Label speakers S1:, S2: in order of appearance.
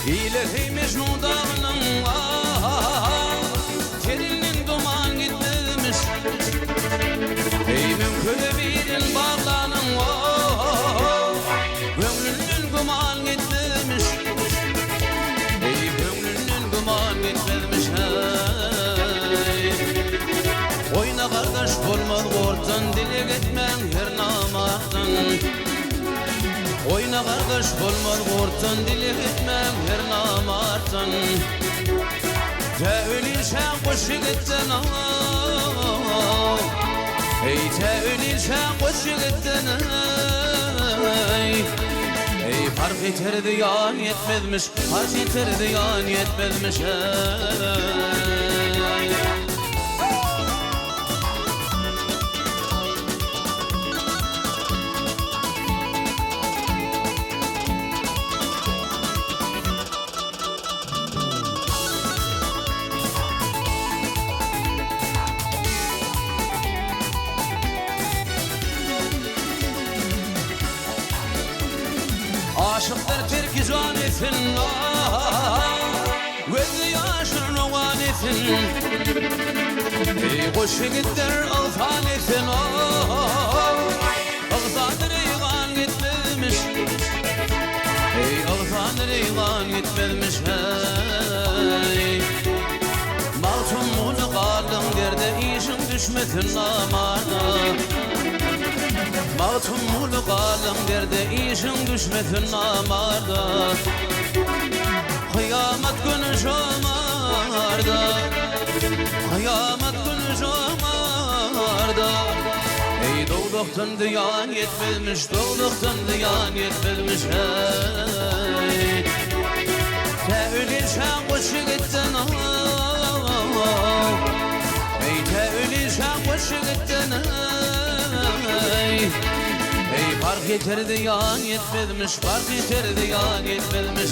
S1: İlahi Mecnun dağının terinin duman gitmemiş. Ey mümkün birin bağlanın gönlünün duman gitmemiş. Ey gönlünün duman gitmemiş. Oyna kardeş olmaz ortan dile gitmen her namardan. Oyna kardeş olmaz ortan dile gitmen her namardan. Teülin şen koşu gittin ey teülin şen koşu gittin ey fark yeterdi yan yetmezmiş, fark yeterdi yan yetmezmiş. Aşıktır terki can etsin, gözü yaşın rovan etsin. Ey kuş yigitler altan etsin, ağzadır eygan gitmemiş. Ey ağzadır eygan gitmemiş. Maltum bunu kaldım derde işin düşmesin namana. Mağtum mulu kalım derde işin düşmesin namarda. Kıyamet günü şamarda, kıyamet günü şamarda. Ey doğduktan diyan yetmezmiş, doğduktan diyan yetmezmiş. Hey teülin şen koşu gittin ey teülin şen koşu gittin ey fark yeterdi yan yetmezmiş, fark yeterdi yan yetmezmiş.